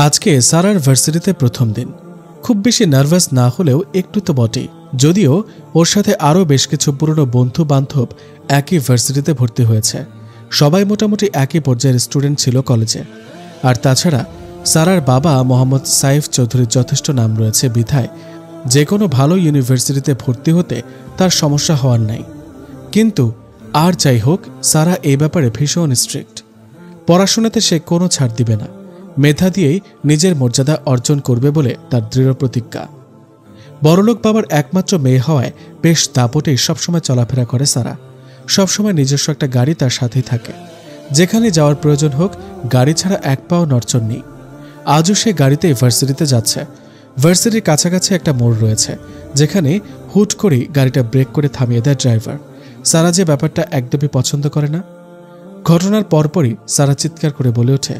আজকে সারার ভার্সিটিতে প্রথম দিন। খুব বেশি নার্ভাস না হলেও একটু তো বটেই, যদিও ওর সাথে আরও বেশ কিছু পুরনো বন্ধু বান্ধব একই ভার্সিটিতে ভর্তি হয়েছে। সবাই মোটামুটি একই পর্যায়ের স্টুডেন্ট ছিল কলেজে। আর তাছাড়া সারার বাবা মোহাম্মদ সাইফ চৌধুরীর যথেষ্ট নাম রয়েছে বিধায় যে কোনো ভালো ইউনিভার্সিটিতে ভর্তি হতে তার সমস্যা হওয়ার নাই। কিন্তু আর যাই হোক, সারা এই ব্যাপারে ভীষণ স্ট্রিক্ট। পড়াশোনাতে সে কোনো ছাড় দিবে না, মেধা দিয়েই নিজের মর্যাদা অর্জন করবে বলে তার দৃঢ় প্রতিজ্ঞা। বড়লোক বাবার একমাত্র মেয়ে হওয়ায় বেশ দাপটেই সবসময় চলাফেরা করে সারা। সবসময় নিজস্ব একটা গাড়ি তার সাথেই থাকে, যেখানে যাওয়ার প্রয়োজন হোক গাড়ি ছাড়া এক পাও নড়চড় নেই। আজও সে গাড়িতে ভার্সিটিতে যাচ্ছে। ভার্সিটির কাছাকাছি একটা মোড় রয়েছে, যেখানে হুট করেই গাড়িটা ব্রেক করে থামিয়ে দেয় ড্রাইভার। সারা যে ব্যাপারটা একদমই পছন্দ করে না। ঘটনার পরপরই সারা চিৎকার করে বলে ওঠে,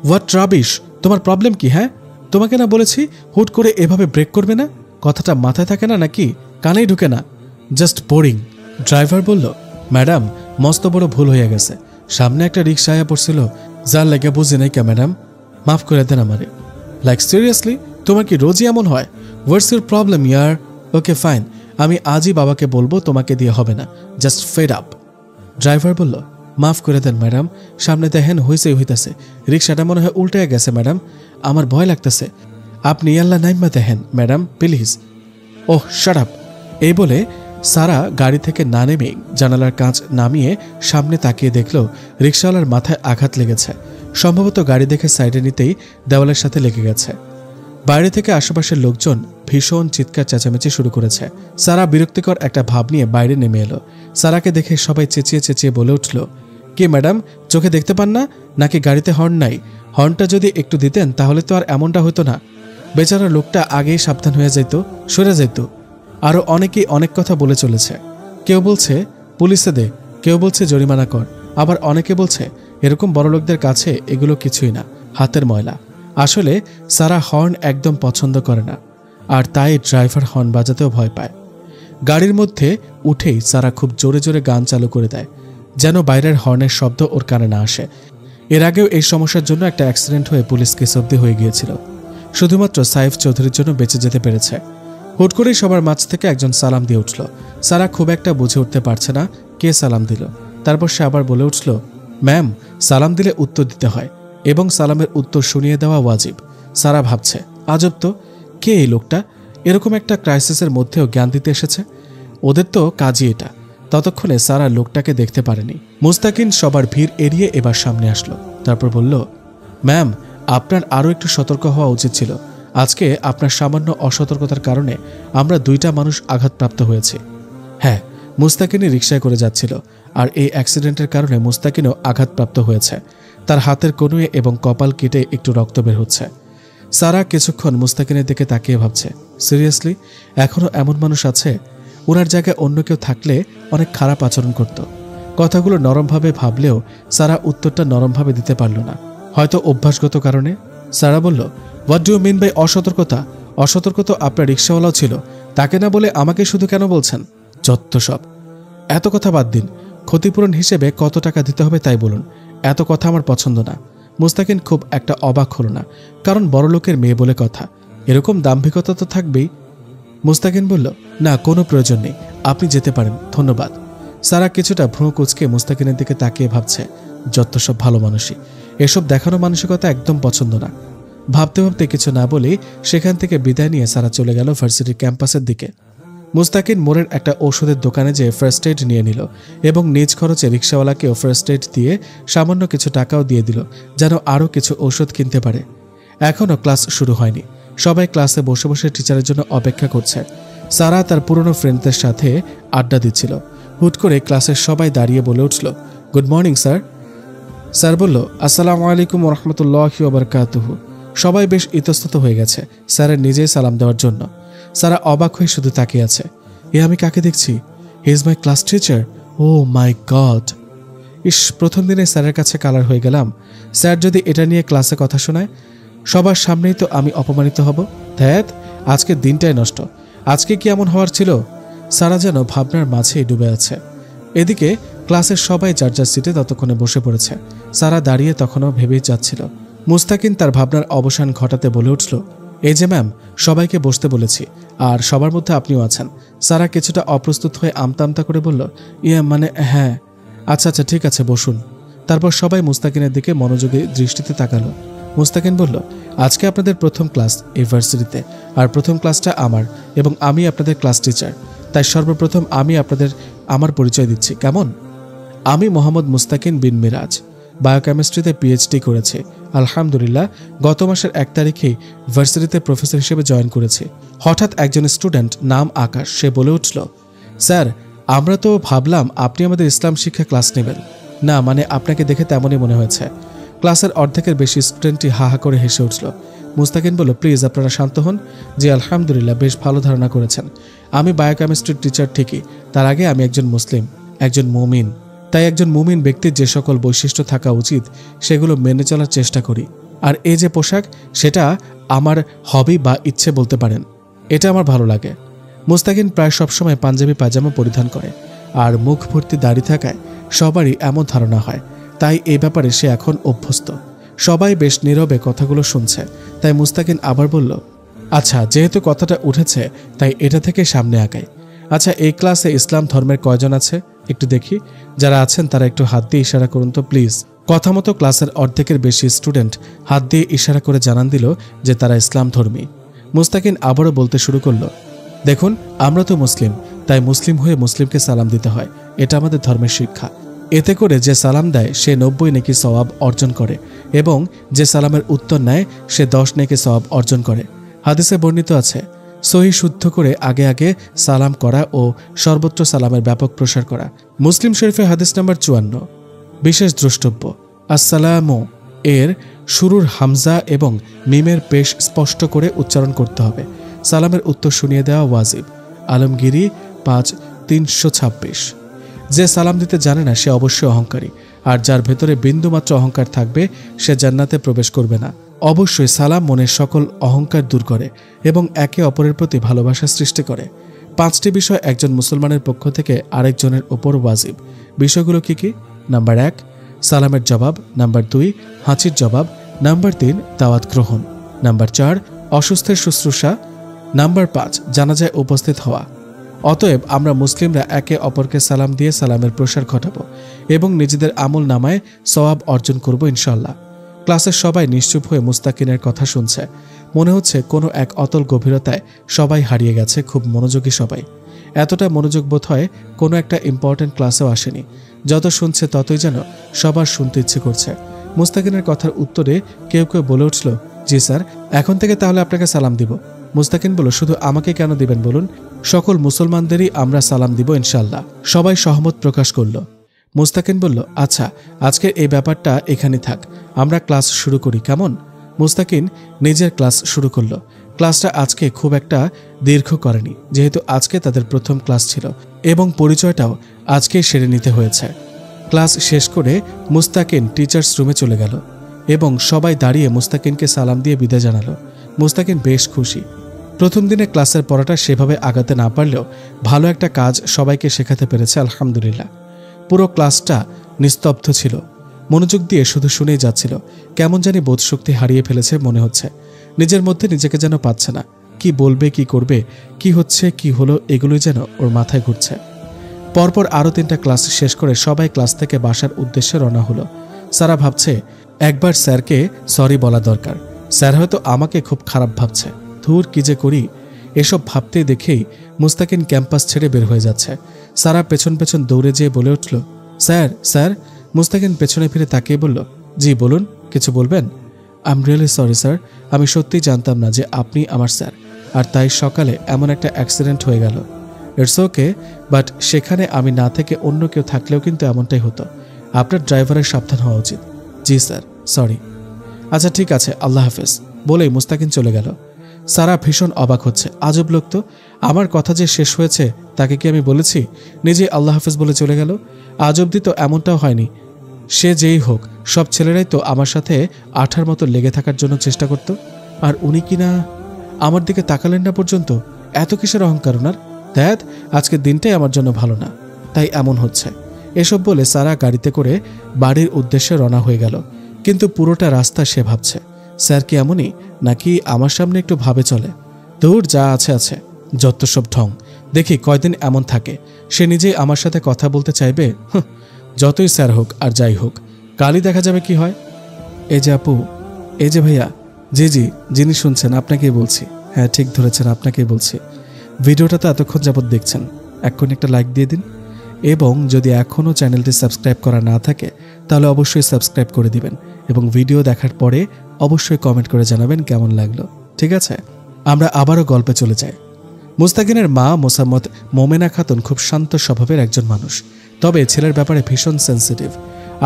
হোয়াট রাবিশ, তোমার প্রবলেম কি? হ্যাঁ, তোমাকে না বলেছি হুট করে এভাবে ব্রেক করবে না? কথাটা মাথায় থাকে না নাকি? কানেই ঢুকে না? Just boring. ড্রাইভার বলল, ম্যাডাম, মস্ত বড় ভুল হয়ে গেছে। সামনে একটা রিক্সা আয়া পড়ছিল, যার লেগে বুঝি নাই কে ম্যাডাম, মাফ করে দেন আমারে। লাইক সিরিয়াসলি, তোমার কি রোজই এমন হয়? What's your problem year? Okay fine, আমি আজই বাবাকে বলবো, তোমাকে দিয়ে হবে না, জাস্ট ফেড আপ। ড্রাইভার বলল, মাফ করে দেন ম্যাডাম, সামনে দেখেন হইতেছে, রিক্সাটা মনে হয় উল্টে গেছে ম্যাডাম, আমার ভয় লাগতেছে, আপনি আল্লাহ নাইমা দেখেন madam please. Oh shut up. এই বলে সারা গাড়ি থেকে না নেমে জানালার কাঁচ নামিয়ে সামনে তাকিয়ে দেখল রিক্সাওয়ালার মাথায় আঘাত লেগেছে। সম্ভবত গাড়ি দেখে সাইডে নিতেই দেওয়ালের সাথে লেগে গেছে। বাইরে থেকে আশেপাশের লোকজন ভীষণ চিৎকার চেঁচামেচি শুরু করেছে। সারা বিরক্তিকর একটা ভাব নিয়ে বাইরে নেমে এলো। সারাকে দেখে সবাই চেঁচিয়ে চেঁচিয়ে বলে উঠল, কি ম্যাডাম, চোখে দেখতে পান না নাকি গাড়িতে হর্ন নাই? হর্নটা যদি একটু দিতেন তাহলে তো আর এমনটা হতো না। বেচারা লোকটা আগেই সাবধান হয়ে যেত, সরে যেত। আরও অনেকেই অনেক কথা বলে চলেছে। কেউ বলছে পুলিশে দে, কেউ বলছে জরিমানা কর, আবার অনেকে বলছে এরকম বড়লোকদের কাছে এগুলো কিছুই না, হাতের ময়লা। আসলে সারা হর্ন একদম পছন্দ করে না, আর তাই ড্রাইভার হর্ন বাজাতেও ভয় পায়। গাড়ির মধ্যে উঠেই সারা খুব জোরে জোরে গান চালু করে দেয়, যেন বাইরের হর্নের শব্দ ওর কানে না আসে। এর আগেও এই সমস্যার জন্য একটা অ্যাক্সিডেন্ট হয়ে পুলিশ কেস অবধি হয়ে গিয়েছিল। শুধুমাত্র সাইফ চৌধুরীর জন্য বেঁচে যেতে পেরেছে। হুট করেই সবার মাঝ থেকে একজন সালাম দিয়ে উঠল। সারা খুব একটা বুঝে উঠতে পারছে না কে সালাম দিল। তারপর সে আবার বলে উঠল, ম্যাম, সালাম দিলে উত্তর দিতে হয় এবং সালামের উত্তর শুনিয়ে দেওয়া ওয়াজিব। সারা ভাবছে, আজব তো, কে এই লোকটা? এরকম একটা ক্রাইসিসের মধ্যেও জ্ঞান দিতে এসেছে। ওদের তো কাজই এটা। ততক্ষণে সারা লোকটাকে দেখতে পারেনি। মুস্তাকিন সবার ভিড় এড়িয়ে এবার সামনে আসলো। তারপর বলল, ম্যাম, আপনার আরও একটু সতর্ক হওয়া উচিত ছিল। আজকে আপনার সামান্য অসতর্কতার কারণে আমরা 2টা মানুষ আঘাতপ্রাপ্ত হয়েছি। হ্যাঁ, মুস্তাকিনই রিকশায় করে যাচ্ছিল, আর এই অ্যাক্সিডেন্টের কারণে মুস্তাকিনও আঘাতপ্রাপ্ত হয়েছে। তার হাতের কনুয়ে এবং কপাল কেটে একটু রক্ত বের হচ্ছে। সারা কিছুক্ষণ মুস্তাকিনের দিকে তাকিয়ে ভাবছে, সিরিয়াসলি এখনও এমন মানুষ আছে? ওনার জায়গায় অন্য কেউ থাকলে অনেক খারাপ আচরণ করত। কথাগুলো নরমভাবে ভাবলেও সারা উত্তরটা নরমভাবে দিতে পারল না, হয়তো অভ্যাসগত কারণে। সারা বলল, what do you mean by অসতর্কতা? অসতর্কতা আপনার রিক্সাওয়ালাও ছিল, তাকে না বলে আমাকে শুধু কেন বলছেন? যত সব। এত কথা বাদ দিন, ক্ষতিপূরণ হিসেবে কত টাকা দিতে হবে তাই বলুন। এত কথা আমার পছন্দ না। মুস্তাকিন খুব একটা অবাক হল না, কারণ বড়লোকের মেয়ে বলে কথা, এরকম দাম্ভিকতা তো থাকবেই। মুস্তাকিন বলল, না, কোনো প্রয়োজন নেই, আপনি যেতে পারেন, ধন্যবাদ। সারা কিছুটা ভ্রু কুঁচকে মুস্তাকিনের দিকে তাকিয়ে ভাবছে, যত সব ভালো মানুষই, এসব দেখানো মানসিকতা একদম পছন্দ না। ভাবতে ভাবতে কিছু না বলেই সেখান থেকে বিদায় নিয়ে সারা চলে গেল ভার্সিটির ক্যাম্পাসের দিকে। মুস্তাকিন মোড়ের একটা ওষুধের দোকানে যেয়ে ফার্স্ট এইড নিয়ে নিল এবং নিজ খরচে রিক্সাওয়ালাকেও ফার্স্ট এইড দিয়ে সামান্য কিছু টাকাও দিয়ে দিল, যেন আরও কিছু ঔষধ কিনতে পারে। এখনও ক্লাস শুরু হয়নি। সবাই ক্লাসে বসে বসে টিচারের জন্য অপেক্ষা করছে। সারা তার পুরনো ফ্রেন্ডদের সাথে আড্ডা দিচ্ছিল। হুট করে ক্লাসের সবাই দাঁড়িয়ে বলে উঠল, গুড মর্নিং স্যার। স্যার বলল, আসসালামু আলাইকুম রহমতুল্লাহি ওয়া বারাকাতুহু। সবাই বেশ ইতস্তত হয়ে গেছে স্যারের নিজেই সালাম দেওয়ার জন্য। সারা অবাক হয়ে শুধু তাকিয়ে আছে। আমি কাকে দেখছি? He is my class teacher. Oh my God. প্রথম দিনে স্যারের কাছে কালার হয়ে গেলাম। স্যার যদি এটা নিয়ে ক্লাসে কথা শোনায়, সবার সামনেই তো আমি অপমানিত হব। ধ্যাত, আজকের দিনটাই নষ্ট। আজকে কি এমন হওয়ার ছিল? সারা যেন ভাবনার মাঝেই ডুবে আছে। এদিকে ক্লাসের সবাই যার যার সিটে ততক্ষণে বসে পড়েছে। সারা দাঁড়িয়ে তখনও ভেবেই যাচ্ছিল, মুস্তাকিন তার ভাবনার অবসান ঘটাতে বলে উঠল, এই যে ম্যাম, সবাইকে বসতে বলেছি, আর সবার মধ্যে আপনিও আছেন। সারা কিছুটা অপ্রস্তুত হয়ে আমতা আমতা করে বলল, মানে হ্যাঁ। আচ্ছা ঠিক আছে, বসুন। তারপর সবাই মুস্তাকিনের দিকে মনোযোগী দৃষ্টিতে তাকালো। মুস্তাকিন বলল, আজকে আপনাদের প্রথম ক্লাস এই ভার্সিটিতে, আর প্রথম ক্লাসটা আমার, এবং আমি আপনাদের ক্লাস টিচার। তাই সর্বপ্রথম আমি আপনাদের আমার পরিচয় দিচ্ছি, কেমন? আমি মোহাম্মদ মুস্তাকিন বিন মিরাজ, বায়োকেমিস্ট্রিতে পিএইচডি করেছি। আলহামদুলিল্লাহ, গত মাসের 1 তারিখেই ভার্সিটিতে প্রফেসর হিসেবে জয়েন করেছি। হঠাৎ একজন স্টুডেন্ট, নাম আকাশ, সে বলে উঠল, স্যার, আমরা তো ভাবলাম আপনি আমাদের ইসলাম শিক্ষা ক্লাস নেবেন। না, মানে আপনাকে দেখে তেমনই মনে হয়েছে। ক্লাসের অর্ধেকের বেশি স্টুডেন্টই হা হা করে হেসে উঠল। মুস্তাকিন বলল, প্লিজ আপনারা শান্ত হন। জি আলহামদুলিল্লাহ, বেশ ভালো ধারণা করেছেন। আমি বায়োকেমিস্ট্রির টিচার ঠিকই, তার আগে আমি একজন মুসলিম, একজন মুমিন। তাই একজন মুমিন ব্যক্তির যে সকল বৈশিষ্ট্য থাকা উচিত সেগুলো মেনে চলার চেষ্টা করি। আর এই যে পোশাক, সেটা আমার হবি বা ইচ্ছে বলতে পারেন। এটা আমার ভালো লাগে। মুস্তাকিন প্রায় সবসময় পাঞ্জাবি পায়জামা পরিধান করে, আর মুখ ভর্তি দাড়ি থাকায় সবারই এমন ধারণা হয়। তাই এই ব্যাপারে সে এখন অভ্যস্ত। সবাই বেশ নীরবে কথাগুলো শুনছে। তাই মুস্তাকিন আবার বলল, আচ্ছা, যেহেতু কথাটা উঠেছে তাই এটা থেকে সামনে আগাই। আচ্ছা, এই ক্লাসে ইসলাম ধর্মের কয়জন আছে একটু দেখি। যারা আছেন তারা একটু হাত দিয়ে ইশারা করুন তো প্লিজ। কথা মতো ক্লাসের অর্ধেকের বেশি স্টুডেন্ট হাত দিয়ে ইশারা করে জানান দিল যে তারা ইসলাম ধর্মী। মুস্তাকিন আবারও বলতে শুরু করল, দেখুন, আমরা তো মুসলিম, তাই মুসলিম হয়ে মুসলিমকে সালাম দিতে হয়। এটা আমাদের ধর্মের শিক্ষা। এতে করে যে সালাম দেয় সে 90 নেকি সওয়াব অর্জন করে, এবং যে সালামের উত্তর নেয় সে 10 নেকি সওয়াব অর্জন করে। হাদিসে বর্ণিত আছে, সহি শুদ্ধ করে আগে আগে সালাম করা ও সর্বত্র সালামের ব্যাপক প্রসার করা। মুসলিম শরীফে হাদিস নাম্বার 54। বিশেষ দ্রষ্টব্য, আসসালামু এর শুরুর হামজা এবং মিমের পেশ স্পষ্ট করে উচ্চারণ করতে হবে। সালামের উত্তর শুনিয়ে দেওয়া ওয়াজিব। আলমগিরি 5/326। যে সালাম দিতে জানে না সে অবশ্যই অহংকারী, আর যার ভেতরে বিন্দুমাত্র অহংকার থাকবে সে জান্নাতে প্রবেশ করবে না। অবশ্যই সালাম মনের সকল অহংকার দূর করে এবং একে অপরের প্রতি ভালোবাসা সৃষ্টি করে। 5টি বিষয় একজন মুসলমানের পক্ষ থেকে আরেকজনের ওপর ওয়াজিব। বিষয়গুলো কি কি? নাম্বার 1, সালামের জবাব। নাম্বার 2, হাঁচির জবাব। নাম্বার 3, দাওয়াত গ্রহণ। নাম্বার 4, অসুস্থের শুশ্রূষা। নাম্বার 5, জানাজায় উপস্থিত হওয়া। অতএব আমরা মুসলিমরা একে অপরকে সালাম দিয়ে সালামের প্রসার ঘটাবো এবং নিজেদের আমল নামায় সওয়াব অর্জন করব ইনশাল্লাহ। ক্লাসের সবাই নিশ্চুপ হয়ে মুস্তাকিনের কথা শুনছে। মনে হচ্ছে কোনো এক অতল গভীরতায় সবাই হারিয়ে গেছে, খুব মনোযোগী সবাই। এতটা মনোযোগ বোধ হয় কোনো একটা ইম্পর্টেন্ট ক্লাসেও আসেনি। যত শুনছে ততই যেন সবার শুনতে ইচ্ছে করছে। মুস্তাকিনের কথার উত্তরে কেউ কেউ বলে উঠল, জি স্যার, এখন থেকে তাহলে আপনাকে সালাম দিব। মুস্তাকিন বলল, শুধু আমাকে কেন দিবেন বলুন? সকল মুসলমানদেরই আমরা সালাম দিব ইনশাল্লাহ। সবাই সহমত প্রকাশ করল। মুস্তাকিন বলল, আচ্ছা, আজকের এই ব্যাপারটা এখানে থাক, আমরা ক্লাস শুরু করি, কেমন? মুস্তাকিন নিজের ক্লাস শুরু করল। ক্লাসটা আজকে খুব একটা দীর্ঘ করেনি, যেহেতু আজকে তাদের প্রথম ক্লাস ছিল এবং পরিচয়টাও আজকেই সেরে নিতে হয়েছে। ক্লাস শেষ করে মুস্তাকিন টিচার্স রুমে চলে গেল এবং সবাই দাঁড়িয়ে মুস্তাকিনকে সালাম দিয়ে বিদায় জানালো। মুস্তাকিন বেশ খুশি। প্রথম দিনে ক্লাসের পড়াটা সেভাবে আগাতে না পারলেও ভালো একটা কাজ সবাইকে শেখাতে পেরেছে আলহামদুলিল্লাহ। পুরো ক্লাসটা নিস্তব্ধ ছিল, মনোযোগ দিয়ে শুধু শুনেই যাচ্ছিল। কেমন জানি বোধশক্তি হারিয়ে ফেলেছে মনে হচ্ছে। নিজের মধ্যে নিজেকে যেন পাচ্ছে না। কি বলবে, কি করবে, কি হচ্ছে, কি হলো, এগুলোই যেন ওর মাথায় ঘুরছে। পরপর আরও 3টা ক্লাস শেষ করে সবাই ক্লাস থেকে বাসার উদ্দেশ্যে রওনা হলো। সারা ভাবছে একবার স্যারকে সরি বলা দরকার। স্যার হয়তো আমাকে খুব খারাপ ভাবছে। ধুর, কি যে করি। এসব ভাবতে দেখেই মুস্তাকিন ক্যাম্পাস ছেড়ে বের হয়ে যাচ্ছে। সারা পেছন পেছন দৌড়ে যেয়ে বলে উঠল, স্যার, স্যার। মুস্তাকিন পেছনে ফিরে তাকিয়ে বলল, জি বলুন, কিছু বলবেন? I am really sorry sir, আমি সত্যিই জানতাম না যে আপনি আমার স্যার, আর তাই সকালে এমন একটা অ্যাক্সিডেন্ট হয়ে গেল। ইটস ওকে, বাট সেখানে আমি না থেকে অন্য কেউ থাকলেও কিন্তু এমনটাই হতো। আপনার ড্রাইভারের সাবধান হওয়া উচিত। জি স্যার, সরি। আচ্ছা ঠিক আছে, আল্লাহ হাফেজ বলেই মুস্তাকিন চলে গেল। সারা ভীষণ অবাক হচ্ছে। আজব লোক তো, আমার কথা যে শেষ হয়েছে তাকে কি আমি বলেছি? নিজে আল্লাহ হাফেজ বলে চলে গেল। আজ অব্দি তো এমনটাও হয়নি। সে যেই হোক, সব ছেলেরাই তো আমার সাথে আঠার মতো লেগে থাকার জন্য চেষ্টা করত, আর উনি কিনা আমার দিকে তাকালেন না পর্যন্ত। এত কিসের অহংকার ওনার? ধ্যাত, আজকের দিনটাই আমার জন্য ভালো না, তাই এমন হচ্ছে। এসব বলে সারা গাড়িতে করে বাড়ির উদ্দেশ্যে রওনা হয়ে গেল। কিন্তু পুরোটা রাস্তা সে ভাবছে, স্যার কি এমনই, নাকি আমার সামনে একটু ভাবে চলে? দূর, যা আছে আছে, যত সব ঢং। দেখি কয়দিন এমন থাকে, সে নিজেই আমার সাথে কথা বলতে চাইবে। যতই স্যার হোক আর যাই হোক, কালই দেখা যাবে কি হয়। এই যে আপু, এই যে ভাইয়া। জি জি, যিনি শুনছেন আপনাকেই বলছি। হ্যাঁ, ঠিক ধরেছেন, আপনাকেই বলছি। ভিডিওটা তো এতক্ষণ যাবৎ দেখছেন, এক্ষুনি একটা লাইক দিয়ে দিন, এবং যদি এখনও চ্যানেলটি সাবস্ক্রাইব করা না থাকে তাহলে অবশ্যই সাবস্ক্রাইব করে দিবেন, এবং ভিডিও দেখার পরে অবশ্যই কমেন্ট করে জানাবেন কেমন লাগলো। ঠিক আছে, আমরা আবারও গল্পে চলে যাই। মুস্তাকিনের মা মোসাম্মদ মোমেনা খাতুন খুব শান্ত স্বভাবের একজন মানুষ, তবে ছেলের ব্যাপারে ভীষণ সেন্সিটিভ।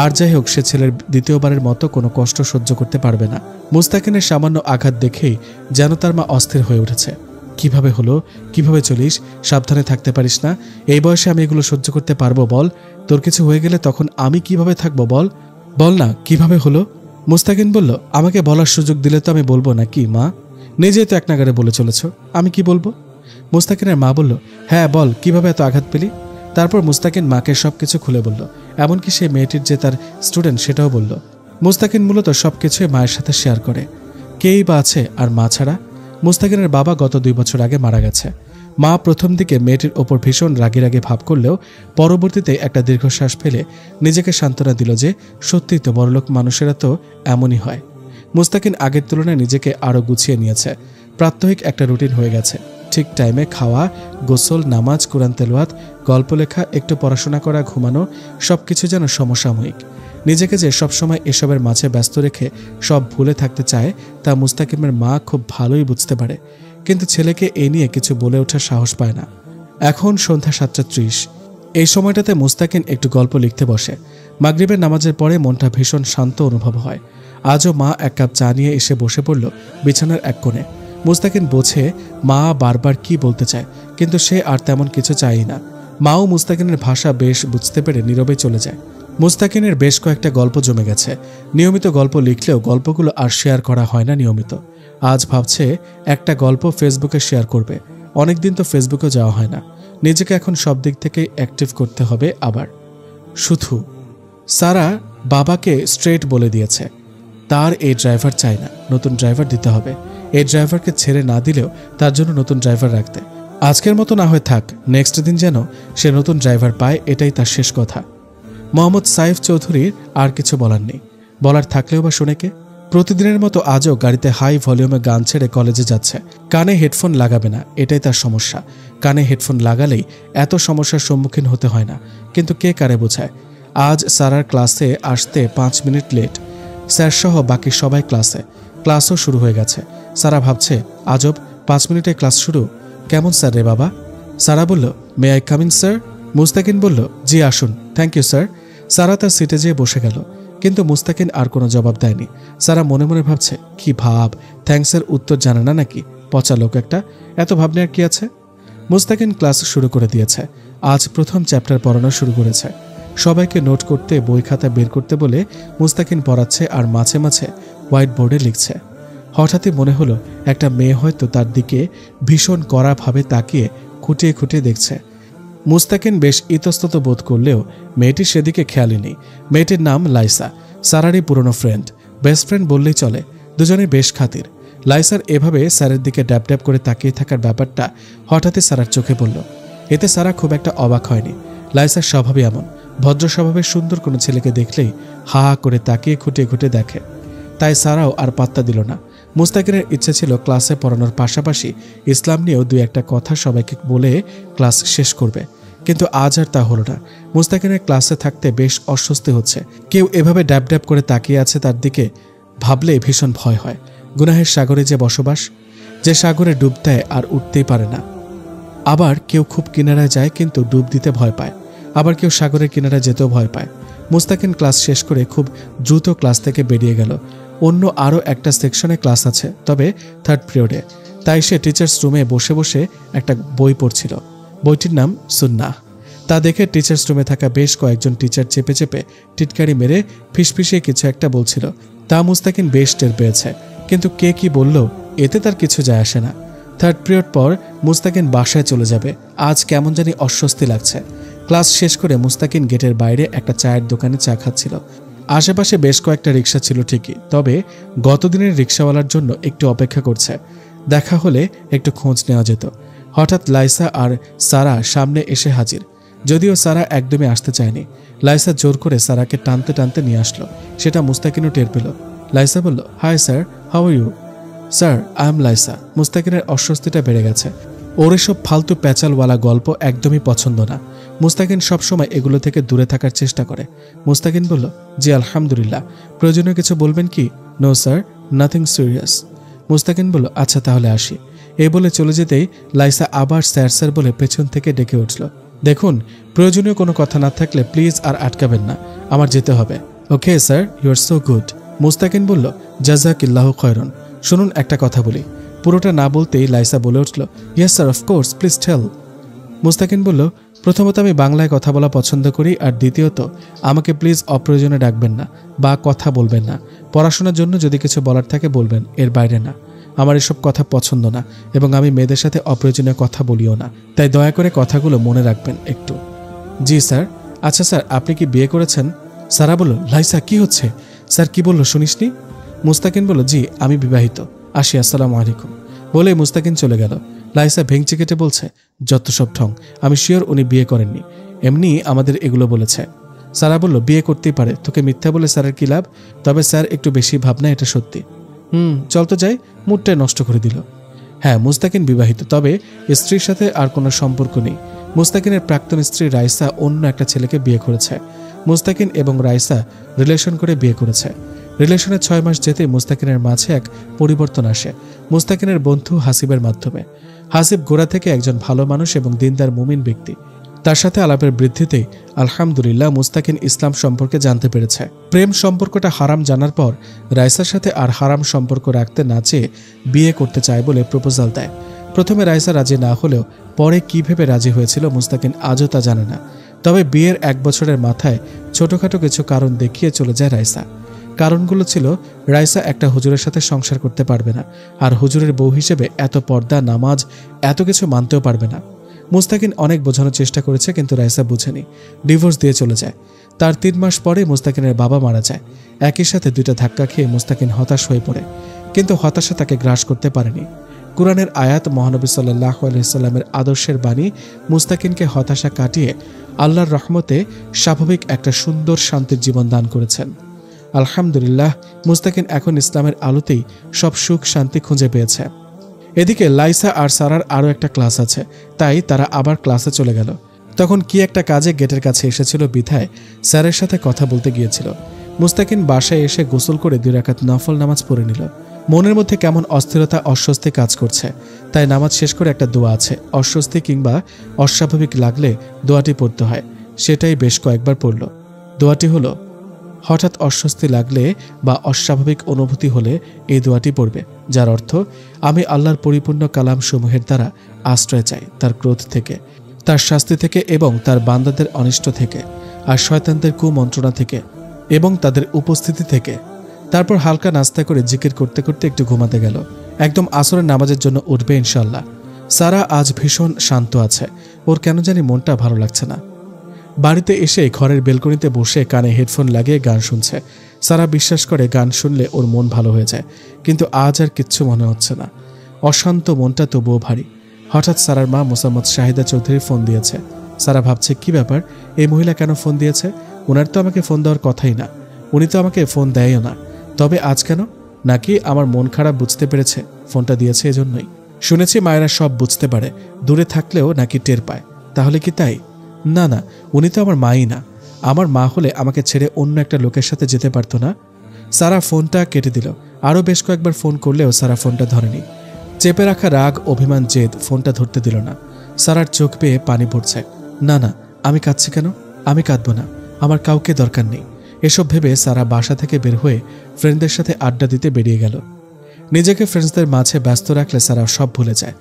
আর যাই হোক, সে ছেলের দ্বিতীয়বারের মতো কোনো কষ্ট সহ্য করতে পারবে না। মুস্তাকিনের সামান্য আঘাত দেখেই যেন তার মা অস্থির হয়ে উঠেছে। কিভাবে হলো, কিভাবে চলিস, সাবধানে থাকতে পারিস না? এই বয়সে আমি এগুলো সহ্য করতে পারবো বল? তোর কিছু হয়ে গেলে তখন আমি কিভাবে থাকবো বল? বল না, কিভাবে হলো? মুস্তাকিন বলল, আমাকে বলার সুযোগ দিলে তো আমি বলবো না কি মা? নিজেই তো এক নাগারে বলে চলেছ, আমি কি বলবো? মুস্তাকিনের মা বলল, হ্যাঁ বল, কিভাবে এত আঘাত পেলি? তারপর মুস্তাকিন মাকে সবকিছু খুলে বলল, এমনকি সেই মেয়েটির যে তার স্টুডেন্ট সেটাও বলল। মুস্তাকিন মূলত সবকিছুই মায়ের সাথে শেয়ার করে। কেই বা আছে আর মা ছাড়া? মুস্তাকিনের বাবা গত 2 বছর আগে মারা গেছে। মা প্রথম দিকে মেয়েটির ওপর ভীষণ রাগি রাগি ভাব করলেও পরবর্তীতে একটা দীর্ঘশ্বাস ফেলে নিজেকে সান্ত্বনা দিল যে সত্যিই তো বড়লোক মানুষেরা তো এমনই হয়। মুস্তাকিন আগের তুলনায় নিজেকে আরও গুছিয়ে নিয়েছে। প্রাত্যহিক একটা রুটিন হয়ে গেছে। ঠিক টাইমে খাওয়া, গোসল, নামাজ, কোরআন তেলাওয়াত, গল্প লেখা, একটু পড়াশোনা করা, ঘুমানো, সবকিছু যেন সমসাময়িক। নিজেকে যে সবসময় এসবের মাঝে ব্যস্ত রেখে সব ভুলে থাকতে চায় তা মুস্তাকিমের মা খুব ভালোই বুঝতে পারে, কিন্তু ছেলেকে এ নিয়ে কিছু বলে ওঠার সাহস পায় না। এখন সন্ধ্যা 7:30। এই সময়টাতে মুস্তাকিন একটু গল্প লিখতে বসে। মাগরিবের নামাজের পরে মনটা ভীষণ শান্ত অনুভব হয়। আজও মা এক কাপ চা নিয়ে এসে বসে পড়ল বিছানার এক কোণে। মুস্তাকিন বোঝে মা বারবার কি বলতে চায়, কিন্তু সে আর তেমন কিছু চায়ই না। মাও মুস্তাকিনের ভাষা বেশ বুঝতে পেরে নীরবে চলে যায়। মুস্তাকিনের বেশ কয়েকটা গল্প জমে গেছে। নিয়মিত গল্প লিখলেও গল্পগুলো আর শেয়ার করা হয় না নিয়মিত। আজ ভাবছে একটা গল্প ফেসবুকে শেয়ার করবে। অনেকদিন তো ফেসবুকে যাওয়া হয় না। নিজেকে এখন সব দিক থেকে অ্যাক্টিভ করতে হবে। আবার শুধু সারা বাবাকে স্ট্রেট বলে দিয়েছে তার এই ড্রাইভার চাই না, নতুন ড্রাইভার দিতে হবে। এই ড্রাইভারকে ছেড়ে না দিলেও তার জন্য নতুন ড্রাইভার রাখতে। আজকের মতো না হয়ে থাক, নেক্সট দিন যেন সে নতুন ড্রাইভার পায়, এটাই তার শেষ কথা। মোহাম্মদ সাইফ চৌধুরীর আর কিছু বলার নেই, বলার থাকলেও বা শুনে কে? প্রতিদিনের মতো আজও গাড়িতে হাই ভলিউমে গান ছেড়ে কলেজে যাচ্ছে। কানে হেডফোন লাগাবে না, এটাই তার সমস্যা। কানে হেডফোন লাগালেই এত সমস্যার সম্মুখীন হতে হয় না, কিন্তু কে কারে বোঝায়? আজ সারার ক্লাসে আসতে 5 মিনিট লেট। স্যার সহ বাকি সবাই ক্লাসে। ক্লাসও শুরু হয়ে গেছে। সারা ভাবছে, আজব, 5 মিনিটে ক্লাস শুরু? কেমন স্যার রে বাবা? সারা বলল, may I come in sir? Mustakin বলল, জি আসুন। Thank you sir. সারা তার সিটে যেয়ে বসে গেল, কিন্তু মুস্তাকিন আর কোনো জবাব দেয়নি। সারা মনে মনে ভাবছে, কি ভাব, থ্যাঙ্কসের উত্তর জানে না নাকি? পচা লোক একটা, এত ভাবনে আর কি আছে? মুস্তাকিন ক্লাস শুরু করে দিয়েছে। আজ প্রথম চ্যাপ্টার পড়ানো শুরু করেছে। সবাইকে নোট করতে, বই খাতা বের করতে বলে মুস্তাকিন পড়াচ্ছে আর মাঝে মাঝে হোয়াইট বোর্ডে লিখছে। হঠাৎই মনে হলো একটা মেয়ে হয়তো তার দিকে ভীষণ কড়াভাবে তাকিয়ে খুঁটিয়ে খুঁটিয়ে দেখছে। মুস্তাকিন বেশ ইতস্তত বোধ করলেও মেয়েটির সেদিকে খেয়ালই নেই। মেয়েটির নাম লাইসা, সারারই পুরনো ফ্রেন্ড, বেস্ট ফ্রেন্ড বললেই চলে। দুজনে বেশ খাতির। লাইসার এভাবে স্যারের দিকে ড্যাব ড্যাব করে তাকিয়ে থাকার ব্যাপারটা হঠাৎই সারার চোখে পড়ল। এতে সারা খুব একটা অবাক হয়নি। লাইসার স্বভাবই এমন, ভদ্র স্বভাবের সুন্দর কোনো ছেলেকে দেখলেই হা হা করে তাকিয়ে খুঁটিয়ে খুঁটিয়ে দেখে। তাই সারাও আর পাত্তা দিল না। মুস্তাকিনের ইচ্ছে ছিল ক্লাসে পড়ানোর পাশাপাশি ইসলাম নিয়েও 2-1টা কথা সবাইকে বলে ক্লাস শেষ করবে, কিন্তু আজ আর তা হলো না। মুস্তাকিনের ক্লাসে থাকতে বেশ অস্বস্তি হচ্ছে। কেউ এভাবে ড্যাব ড্যাব করে তাকিয়ে আছে তার দিকে, ভাবলে ভীষণ ভয় হয়। গুনাহের সাগরে যে বসবাস, যে সাগরে ডুব দেয় আর উঠতেই পারে না। আবার কেউ খুব কিনারায় যায় কিন্তু ডুব দিতে ভয় পায়। আবার কেউ সাগরের কিনারায় যেতেও ভয় পায়। মুস্তাকিন ক্লাস শেষ করে খুব দ্রুত ক্লাস থেকে বেরিয়ে গেল। অন্য আরও একটা সেকশনে ক্লাস আছে, তবে 3rd পিরিয়ডে। তাই সে টিচার্স রুমে বসে বসে একটা বই পড়ছিল। বইটির নাম সুন্নাহ। তা দেখে টিচার্স রুমে থাকা বেশ কয়েকজন টিচার চেপে চেপে টিটকারি মেরে ফিসফিসিয়ে কিছু একটা বলছিল। তা মুস্তাকিন বেশ টের পেয়েছে, কিন্তু কে কি বলল এতে তার কিছু যায় আসে না। 3rd পিরিয়ড পর মুস্তাকিন বাসায় চলে যাবে। আজ কেমন জানি অস্বস্তি লাগছে। ক্লাস শেষ করে মুস্তাকিন গেটের বাইরে একটা চায়ের দোকানে চা খাচ্ছিল। আশেপাশে বেশ কয়েকটা রিক্সা ছিল ঠিকই, তবে গতদিনের রিক্সাওয়ালার জন্য একটু অপেক্ষা করছে। দেখা হলে একটু খোঁজ নেওয়া যেত। হঠাৎ লাইসা আর সারা সামনে এসে হাজির। যদিও সারা একদমই আসতে চায়নি। লাইসা জোর করে সারাকে টানতে টানতে নিয়ে আসলো। সেটা মুস্তাকিনও টের পেল। লাইসা বলল, hi sir, how are you? Sir, I am Laisa. মুস্তাকিনের অস্বস্তিটা বেড়ে গেছে। ওর এসব ফালতু প্যাচালওয়ালা গল্প একদমই পছন্দ না। মুস্তাকিন সবসময় এগুলো থেকে দূরে থাকার চেষ্টা করে। মুস্তাকিন বলল, জি আলহামদুলিল্লাহ। প্রয়োজনীয় কিছু বলবেন কি? No sir, nothing serious. Mustakin বলল, আচ্ছা তাহলে আসি। এই বলে চলে যেতেই লাইসা আবার স্যার স্যার বলে পেছন থেকে ডেকে উঠল। দেখুন, প্রয়োজনীয় কোনো কথা না থাকলে প্লিজ আর আটকাবেন না, আমার যেতে হবে। Okay sir, you are so good. Mustakin বলল, জাযাকিল্লাহু খায়রান। শুনুন, একটা কথা বলি। পুরোটা না বলতেই লাইসা বলে উঠল, yes sir, of course, please tell. Mustakin বলল, প্রথমত আমি বাংলায় কথা বলা পছন্দ করি, আর দ্বিতীয়ত আমাকে প্লিজ অপ্রয়োজনে ডাকবেন না বা কথা বলবেন না। পড়াশোনার জন্য যদি কিছু বলার থাকে বলবেন, এর বাইরে না। আমার এসব কথা পছন্দ না এবং আমি মেয়েদের সাথে অপ্রয়োজনীয় কথা বলিও না। তাই দয়া করে কথাগুলো মনে রাখবেন একটু। জি স্যার। আচ্ছা স্যার, আপনি কি বিয়ে করেছেন? সারা বলল, লাইসা কি হচ্ছে? স্যার কি বলল শুনিসনি? মুস্তাকিন বলল, জি আমি বিবাহিত। আসি, আসসালামু আলাইকুম। বলে মুস্তাকিন চলে গেল। লাইসা ভেঙচি কেটে বলছে, যত সব ঠং, আমি শিওর উনি বিয়ে করেননি, এমনি আমাদের এগুলো বলেছে। সারা বলল, বিয়ে করতেই পারে, তোকে মিথ্যা বলে স্যারের কি লাভ? তবে স্যার একটু বেশি ভাবনা, এটা সত্যি। চল তো যাই। মুডটাই নষ্ট করে দিল। হ্যাঁ, মুস্তাকিন বিবাহিত, তবে স্ত্রীর সাথে আর কোনো সম্পর্ক নেই। মুস্তাকিনের প্রাক্তন স্ত্রী রাইসা অন্য একটা ছেলেকে বিয়ে করেছে। মুস্তাকিন এবং রাইসা রিলেশন করে বিয়ে করেছে। রিলেশনের 6 মাস যেতে মুস্তাকিনের মাঝে এক পরিবর্তন আসে মুস্তাকিনের বন্ধু হাসিবের মাধ্যমে। হাসিব গোড়া থেকে একজন ভালো মানুষ এবং দিনদার মুমিন ব্যক্তি। তার সাথে আলাপের বৃদ্ধিতেই আলহামদুলিল্লাহ মুস্তাকিন ইসলাম সম্পর্কে জানতে পেরেছে। প্রেম সম্পর্কটা হারাম জানার পর রাইসার সাথে আর হারাম সম্পর্ক রাখতে না চেয়ে বিয়ে করতে চায় বলে প্রপোজাল দেয়। প্রথমে রাইসা রাজি না হলেও পরে কি ভেবে রাজি হয়েছিল মুস্তাকিন আজও তা জানে না। তবে বিয়ের 1 বছরের মাথায় ছোটখাটো কিছু কারণ দেখিয়ে চলে যায় রাইসা। কারণগুলো ছিল, রাইসা একটা হুজুরের সাথে সংসার করতে পারবে না, আর হুজুরের বউ হিসেবে এত পর্দা, নামাজ, এত কিছু মানতেও পারবে না। মুস্তাকিন অনেক বোঝানোর চেষ্টা করেছে, কিন্তু রাইসা বুঝেনি। ডিভোর্স দিয়ে চলে যায়। তার 3 মাস পরে মুস্তাকিনের বাবা মারা যায়। একই সাথে 2টা ধাক্কা খেয়ে মুস্তাকিন হতাশ হয়ে পড়ে, কিন্তু হতাশা তাকে গ্রাস করতে পারেনি। কুরআনের আয়াত, মহানবী সাল্লাল্লাহু আলাইহি সাল্লামের আদর্শের বাণী মুস্তাকিনকে হতাশা কাটিয়ে আল্লাহর রহমতে স্বাভাবিক একটা সুন্দর শান্তির জীবন দান করেছেন। আলহামদুলিল্লাহ, মুস্তাকিন এখন ইসলামের আলোতেই সব সুখ শান্তি খুঁজে পেয়েছে। এদিকে লাইসা আর সারার আরও একটা ক্লাস আছে, তাই তারা আবার ক্লাসে চলে গেল। তখন কি একটা কাজে গেটের কাছে এসেছিল বিধায় স্যারের সাথে কথা বলতে গিয়েছিল। মুস্তাকিন বাসায় এসে গোসল করে 2 রাকাত নফল নামাজ পড়ে নিল। মনের মধ্যে কেমন অস্থিরতা, অস্বস্তি কাজ করছে, তাই নামাজ শেষ করে একটা দোয়া আছে, অস্বস্তি কিংবা অস্বাভাবিক লাগলে দোয়াটি পড়তে হয়। সেটাই বেশ কয়েকবার পড়ল। দোয়াটি হলো, হঠাৎ অস্বস্তি লাগলে বা অস্বাভাবিক অনুভূতি হলে এই দোয়াটি পড়বে, যার অর্থ, আমি আল্লাহর পরিপূর্ণ কালাম সমূহের দ্বারা আশ্রয় চাই তার ক্রোধ থেকে, তার শাস্তি থেকে এবং তার বান্দাদের অনিষ্ট থেকে, আর শয়তানদের কুমন্ত্রণা থেকে এবং তাদের উপস্থিতি থেকে। তারপর হালকা নাস্তা করে জিকির করতে করতে একটু ঘুমাতে গেল। একদম আসরের নামাজের জন্য উঠবে ইনশাল্লাহ। সারা আজ ভীষণ শান্ত আছে, ওর কেন জানি মনটা ভালো লাগছে না। বাড়িতে এসে ঘরের বেলকনিতে বসে কানে হেডফোন লাগিয়ে গান শুনছে। সারা বিশ্বাস করে গান শুনলে ওর মন ভালো হয়ে যায়, কিন্তু আজ আর কিচ্ছু মনে হচ্ছে না। অশান্ত মনটা তবুও ভারী। হঠাৎ সারার মা মোসাম্মদ শাহিদা চৌধুরী ফোন দিয়েছে। সারা ভাবছে, কি ব্যাপার, এই মহিলা কেন ফোন দিয়েছে? ওনার তো আমাকে ফোন দেওয়ার কথাই না, উনি তো আমাকে ফোন দেয়ও না, তবে আজ কেন? নাকি আমার মন খারাপ বুঝতে পেরেছে, ফোনটা দিয়েছে এজন্যই? শুনেছি মায়েরা সব বুঝতে পারে, দূরে থাকলেও নাকি টের পায়। তাহলে কি তাই? না না, উনি তো আমার মাই না। আমার মা হলে আমাকে ছেড়ে অন্য একটা লোকের সাথে যেতে পারতো না। সারা ফোনটা কেটে দিল। আরও বেশ কয়েকবার ফোন করলেও সারা ফোনটা ধরেনি। চেপে রাখা রাগ, অভিমান, জেদ ফোনটা ধরতে দিল না। সারার চোখ বেয়ে পানি পড়ছে। না না, আমি কাঁদছি কেন? আমি কাঁদবো না, আমার কাউকে দরকার নেই। এসব ভেবে সারা বাসা থেকে বের হয়ে ফ্রেন্ডদের সাথে আড্ডা দিতে বেরিয়ে গেল। নিজেকে ফ্রেন্ডসদের মাঝে ব্যস্ত রাখলে সারা সব ভুলে যায়।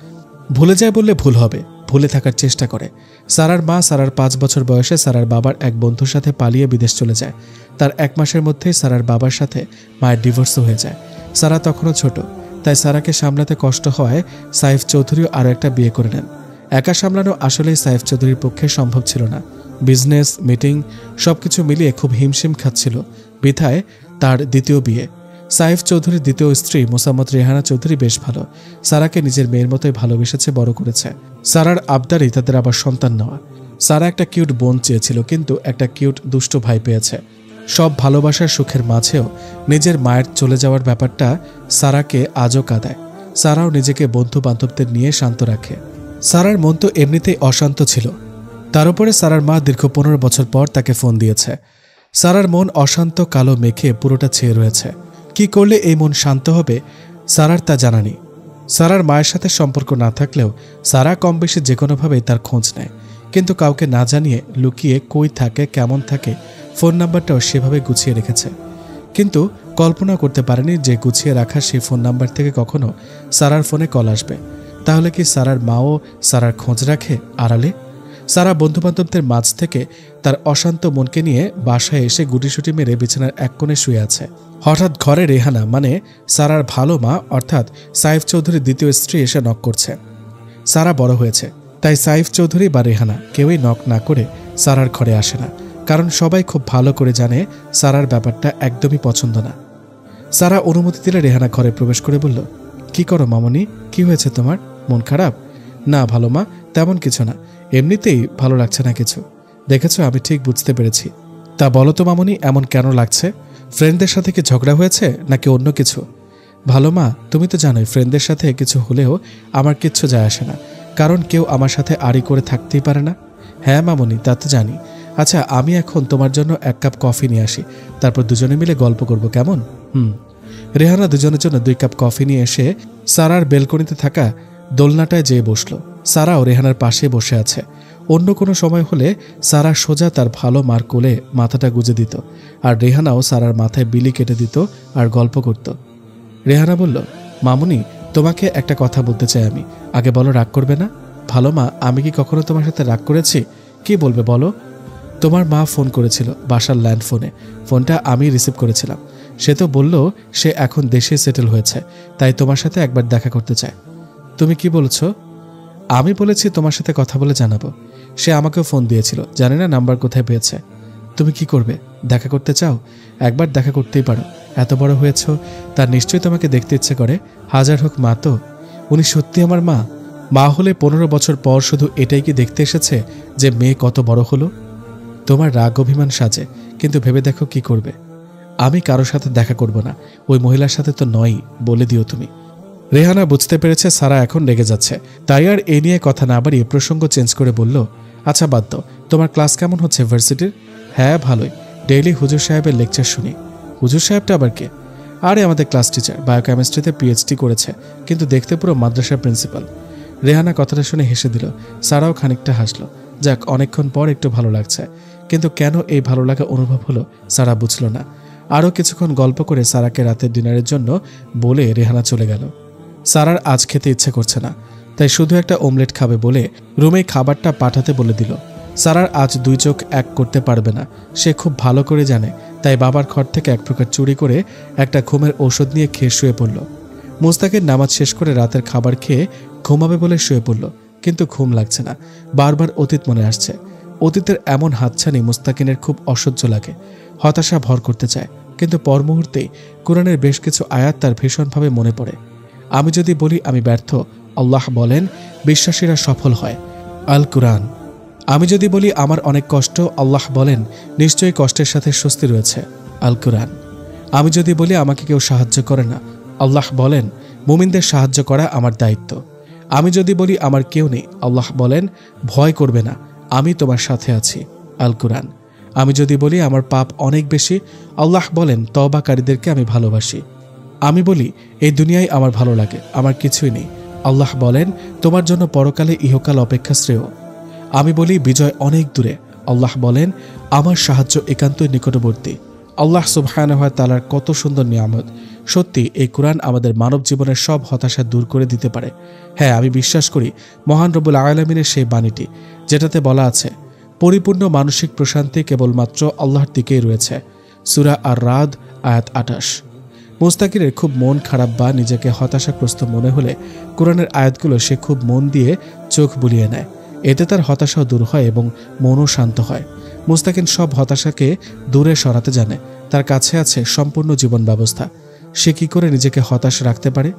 ভুলে যায় বললে ভুল হবে, ভুলে থাকার চেষ্টা করে। সারার মা সারার 5 বছর বয়সে সারার বাবার এক বন্ধুর সাথে পালিয়ে বিদেশ চলে যায়। তার 1 মাসের মধ্যেই সারার বাবার সাথে মায়ের ডিভোর্সও হয়ে যায়। সারা তখনও ছোট, তাই সারাকে সামলাতে কষ্ট হওয়ায় সাইফ চৌধুরীও আরও একটা বিয়ে করে নেন। একা সামলানো আসলেই সাইফ চৌধুরীর পক্ষে সম্ভব ছিল না। বিজনেস, মিটিং সবকিছু মিলিয়ে খুব হিমশিম খাচ্ছিল বিধায় তার দ্বিতীয় বিয়ে। সাইফ চৌধুরীর দ্বিতীয় স্ত্রী মোসাম্মদ রেহানা চৌধুরী বেশ ভালো, সারাকে নিজের মেয়ের মতোই ভালোবেসেছে, বড় করেছে। সারার আবদারই তাদের আবার সন্তান নেওয়া। সারা একটা কিউট বোন চেয়েছিল, কিন্তু একটা কিউট দুষ্ট ভাই পেয়েছে। সব ভালোবাসার সুখের মাঝেও নিজের মায়ের চলে যাওয়ার ব্যাপারটা সারাকে আজও কাঁদায়। সারাও নিজেকে বন্ধু বান্ধবদের নিয়ে শান্ত রাখে। সারার মন তো এমনিতেই অশান্ত ছিল, তার উপরে সারার মা দীর্ঘ 15 বছর পর তাকে ফোন দিয়েছে। সারার মন অশান্ত কালো মেঘে পুরোটা ছেয়ে রয়েছে। কি করলে এই মন শান্ত হবে সারার তা জানা নেই। সারার মায়ের সাথে সম্পর্ক না থাকলেও সারা কম বেশি যে কোনোভাবেই তার খোঁজ নেয়, কিন্তু কাউকে না জানিয়ে লুকিয়ে কই থাকে, কেমন থাকে, ফোন নাম্বারটাও সেভাবে গুছিয়ে রেখেছে। কিন্তু কল্পনা করতে পারেনি যে গুছিয়ে রাখা সেই ফোন নাম্বার থেকে কখনো সারার ফোনে কল আসবে। তাহলে কি সারার মাও সারার খোঁজ রাখে আড়ালে? সারা বন্ধুবান্ধবদের মাঝ থেকে তার অশান্ত মনকে নিয়ে বাসায় এসে গুটিসুটি মেরে বিছানার এক কোণে শুয়ে আছে। হঠাৎ ঘরে রেহানা মানে সারার ভালো মা অর্থাৎ সাইফ চৌধুরীর দ্বিতীয় স্ত্রী এসে নক করছে। সারা বড় হয়েছে, তাই সাইফ চৌধুরী বা রেহানা কেউই নক না করে সারার ঘরে আসে না, কারণ সবাই খুব ভালো করে জানে সারার ব্যাপারটা একদমই পছন্দ না। সারা অনুমতি দিলে রেহানা ঘরে প্রবেশ করে বলল, কি করো মামনি, কি হয়েছে তোমার? মন খারাপ? না ভালো মা, তেমন কিছু না, এমনিতেই ভালো লাগছে না কিছু। দেখেছো, আমি ঠিক বুঝতে পেরেছি। তা বলো তো মামনি, এমন কেন লাগছে? ফ্রেন্ডদের সাথে কি ঝগড়া হয়েছে নাকি অন্য কিছু? ভালো মা, তুমি তো জানোই ফ্রেন্ডদের সাথে কিছু হলেও আমার কিচ্ছু যায় আসে না, কারণ কেউ আমার সাথে আড়ি করে থাকতেই পারে না। হ্যাঁ মামনি, তা তো জানি। আচ্ছা, আমি এখন তোমার জন্য 1 কাপ কফি নিয়ে আসি, তারপর দুজনে মিলে গল্প করব, কেমন? রেহানা দুজনের জন্য 2 কাপ কফি নিয়ে এসে সারার বেলকনিতে থাকা দোলনাটায় যেয়ে বসল। সারাও রেহানার পাশে বসে আছে। অন্য কোনো সময় হলে সারা সোজা তার ভালো মার কোলে মাথাটা গুজে দিত, আর রেহানাও সারার মাথায় বিলি কেটে দিত আর গল্প করত। রেহানা বলল, মামুনি, তোমাকে একটা কথা বলতে চাই আমি, আগে বলো, রাগ করবে না? ভালো মা, আমি কি কখনো তোমার সাথে রাগ করেছি? কি বলবে বলো? তোমার মা ফোন করেছিল বাসার ল্যান্ড ফোনে, ফোনটা আমি রিসিভ করেছিলাম। সে তো বলল সে এখন দেশে সেটেল হয়েছে, তাই তোমার সাথে একবার দেখা করতে চায়। তুমি কি বলছো? আমি বলেছি তোমার সাথে কথা বলে জানাবো। সে আমাকেও ফোন দিয়েছিল, জানি না নাম্বার কোথায় পেয়েছে। তুমি কি করবে? দেখা করতে চাও? একবার দেখা করতেই পারো, এত বড় হয়েছ, তার নিশ্চয়ই তোমাকে দেখতে ইচ্ছে করে। হাজার হোক মা তো। উনি সত্যি আমার মা? মা হলে 15 বছর পর শুধু এটাই কি দেখতে এসেছে যে মেয়ে কত বড় হলো? তোমার রাগ অভিমান সাজে, কিন্তু ভেবে দেখো কি করবে। আমি কারোর সাথে দেখা করব না, ওই মহিলার সাথে তো নয়, বলে দিও তুমি। রেহানা বুঝতে পেরেছে সারা এখন রেগে যাচ্ছে, তাই আর এ নিয়ে কথা না বাড়িয়ে প্রসঙ্গ চেঞ্জ করে বলল, আচ্ছা বাদ দাও, তোমার ক্লাস কেমন হচ্ছে ভার্সিটির? হ্যাঁ ভালোই, ডেইলি হুজুর সাহেবের লেকচার শুনি। হুজুর সাহেবটা আবার কে? আরে আমাদের ক্লাস টিচার, বায়োকেমিস্ট্রিতে পিএইচডি করেছে, কিন্তু দেখতে পুরো মাদ্রাসার প্রিন্সিপাল। রেহানা কথাটা শুনে হেসে দিল। সারাও খানিকটা হাসলো। যাক, অনেকক্ষণ পর একটু ভালো লাগছে, কিন্তু কেন এই ভালো লাগা অনুভব হলো সারা বুঝল না। আরও কিছুক্ষণ গল্প করে সারাকে রাতের ডিনারের জন্য বলে রেহানা চলে গেল। সারার আজ খেতে ইচ্ছে করছে না, তাই শুধু একটা অমলেট খাবে বলে রুমে খাবারটা পাঠাতে বলে দিল। সারার আজ 2 চোখ এক করতে পারবে না, সে খুব ভালো করে জানে, তাই বাবার ঘর থেকে এক প্রকার চুরি করে একটা ঘুমের ঔষধ নিয়ে খেয়ে শুয়ে পড়ল। মুস্তাকের নামাজ শেষ করে রাতের খাবার খেয়ে ঘুমাবে বলে শুয়ে পড়ল, কিন্তু ঘুম লাগছে না, বারবার অতীত মনে আসছে। অতীতের এমন হাতছানি মুস্তাকিনের খুব অসহ্য লাগে, হতাশা ভর করতে চায়, কিন্তু পর মুহূর্তেই কোরআনের বেশ কিছু আয়াত তার ভীষণভাবে মনে পড়ে। আমি যদি বলি আমি ব্যর্থ, আল্লাহ বলেন বিশ্বাসীরা সফল হয়, আল কুরআন। আমি যদি বলি আমার অনেক কষ্ট, আল্লাহ বলেন নিশ্চয়ই কষ্টের সাথে স্বস্তি রয়েছে, আল কুরআন। আমি যদি বলি আমাকে কেউ সাহায্য করে না, আল্লাহ বলেন মুমিনদের সাহায্য করা আমার দায়িত্ব। আমি যদি বলি আমার কেউ নেই, আল্লাহ বলেন ভয় করবে না, আমি তোমার সাথে আছি, আল কুরআন। আমি যদি বলি আমার পাপ অনেক বেশি, আল্লাহ বলেন তওবাকারীদেরকে আমি ভালোবাসি। আমি বলি এই দুনিয়ায় আমার ভালো লাগে, আমার কিছুই নেই, আল্লাহ বলেন তোমার জন্য পরকালে ইহকাল অপেক্ষা শ্রেয়। আমি বলি বিজয় অনেক দূরে, আল্লাহ বলেন আমার সাহায্য একান্তই নিকটবর্তী। আল্লাহ সুবহানাহু ওয়া তাআলার কত সুন্দর নিয়ামত। সত্যি এই কুরআন আমাদের মানব জীবনের সব হতাশা দূর করে দিতে পারে। হ্যাঁ, আমি বিশ্বাস করি মহান রব্বুল আলামিনের সেই বাণীটি, যেটাতে বলা আছে পরিপূর্ণ মানসিক প্রশান্তি কেবলমাত্র আল্লাহর দিকেই রয়েছে। সূরা আর-রাদ আয়াত 28। মুস্তাকিরের খুব মন খারাপ বা নিজেকে হতাশাগ্রস্ত মনে হলে কোরআনের আয়াতগুলো সে খুব মন দিয়ে চোখ বুলিয়ে নেয়। এতে তার হতাশাও দূর হয় এবং মনও শান্ত হয়। মুস্তাকিন সব হতাশাকে দূরে সরাতে জানে। তার কাছে আছে সম্পূর্ণ জীবন ব্যবস্থা। সে কি করে নিজেকে হতাশ রাখতে পারে?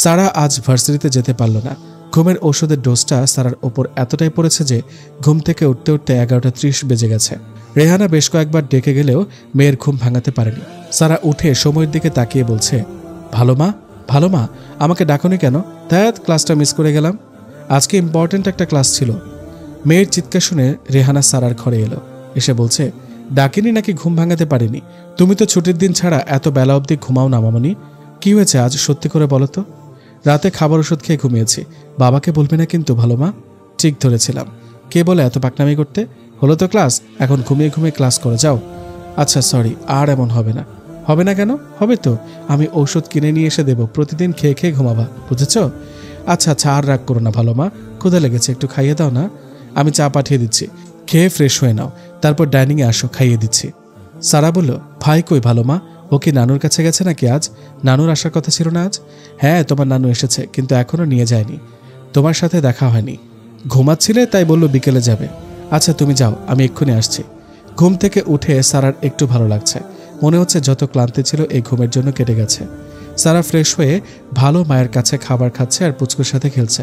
সারা আজ ভার্সিটিতে যেতে পারল না। ঘুমের ওষুধের ডোজটা সারার ওপর এতটাই পড়েছে যে ঘুম থেকে উঠতে উঠতে 11:30 বেজে গেছে। রেহানা বেশ কয়েকবার ডেকে গেলেও মেয়ের ঘুম ভাঙাতে পারেনি। সারা উঠে সময়ের দিকে তাকিয়ে বলছে, ভালো মা, আমাকে ডাকনি কেন? ধ্যাত, ক্লাসটা মিস করে গেলাম। আজকে ইম্পর্টেন্ট একটা ক্লাস ছিল। মেয়ের চিৎকার শুনে রেহানা সারার ঘরে এলো। এসে বলছে, ডাকিনি নাকি ঘুম ভাঙাতে পারিনি? তুমি তো ছুটির দিন ছাড়া এত বেলা অবধি ঘুমাও না মামনি। কি হয়েছে আজ, সত্যি করে বলো তো? রাতে খাবার ওষুধ খেয়ে ঘুমিয়েছি। বাবাকে বলবে না কিন্তু, ভালো মা। ঠিক ধরেছিলাম। কে বলে এত পাকনামি করতে? হলো তো ক্লাস, এখন ঘুমিয়ে ঘুমিয়ে ক্লাস করে যাও। আচ্ছা সরি, আর এমন হবে না। হবে না কেন? হবে তো। আমি ঔষধ কিনে নিয়ে এসে দেবো, প্রতিদিন খেয়ে খেয়ে ঘুমাবা, বুঝেছ? আচ্ছা আর রাগ করো না ভালো মা, ক্ষুধা লেগেছে, একটু খাইয়ে দাও না। আমি চা পাঠিয়ে দিচ্ছি, খেয়ে ফ্রেশ হয়ে নাও, তারপর ডাইনিংয়ে আসো, খাইয়ে দিচ্ছি। সারা বলল, ভাই কই ভালো মা? ও কি নানুর কাছে গেছে নাকি আজ? নানুর আসার কথা ছিল না আজ? হ্যাঁ, তোমার নানু এসেছে, কিন্তু এখনো নিয়ে যায়নি। তোমার সাথে দেখা হয়নি। ঘুমাচ্ছিলে তাই বলল বিকেলে যাবে। আচ্ছা তুমি যাও, আমি এক্ষুনি আসছি। ঘুম থেকে উঠে সারার একটু ভালো লাগছে। মনে হচ্ছে যত ক্লান্তি ছিল এই ঘুমের জন্য কেটে গেছে। সারা ফ্রেশ হয়ে ভালো মায়ের কাছে খাবার খাচ্ছে আর পুচকুর সাথে খেলছে।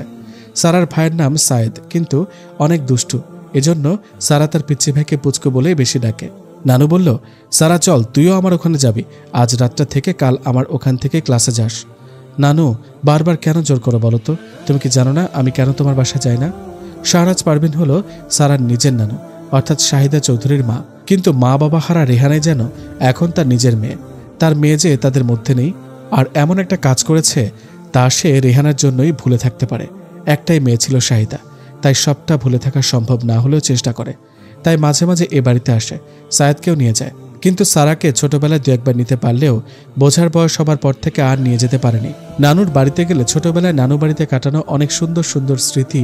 সারার ভাইয়ের নাম সায়েদ, কিন্তু অনেক দুষ্টু। এজন্য সারা তার পিচ্চি ভাইকে পুচকু বলেই বেশি ডাকে। নানু বলল, সারা চল, তুইও আমার ওখানে যাবি। আজ রাতটা থেকে কাল আমার ওখান থেকে ক্লাসে যাস। নানু, বারবার কেন জোর করো বলো তো? তুমি কি জানো না আমি কেন তোমার বাসায় যাই না? শাহরাজ পারভিন হলো সারার নিজের নানু, অর্থাৎ শাহিদা চৌধুরীর মা। কিন্তু মা বাবা হারা রেহানাই যেন এখন তার নিজের মেয়ে। তার মেয়ে যে তাদের মধ্যে নেই, আর এমন একটা কাজ করেছে তা সে রেহানার জন্যই ভুলে থাকতে পারে। একটাই মেয়ে ছিল শাহিদা, তাই সবটা ভুলে থাকা সম্ভব না হলেও চেষ্টা করে। তাই মাঝে মাঝে এ বাড়িতে আসে, সায়েদকেও নিয়ে যায়। কিন্তু সারাকে ছোটবেলায় 2-1বার নিতে পারলেও বোঝার বয়স হবার পর থেকে আর নিয়ে যেতে পারেনি। নানুর বাড়িতে গেলে ছোটবেলায় নানু বাড়িতে কাটানো অনেক সুন্দর সুন্দর স্মৃতি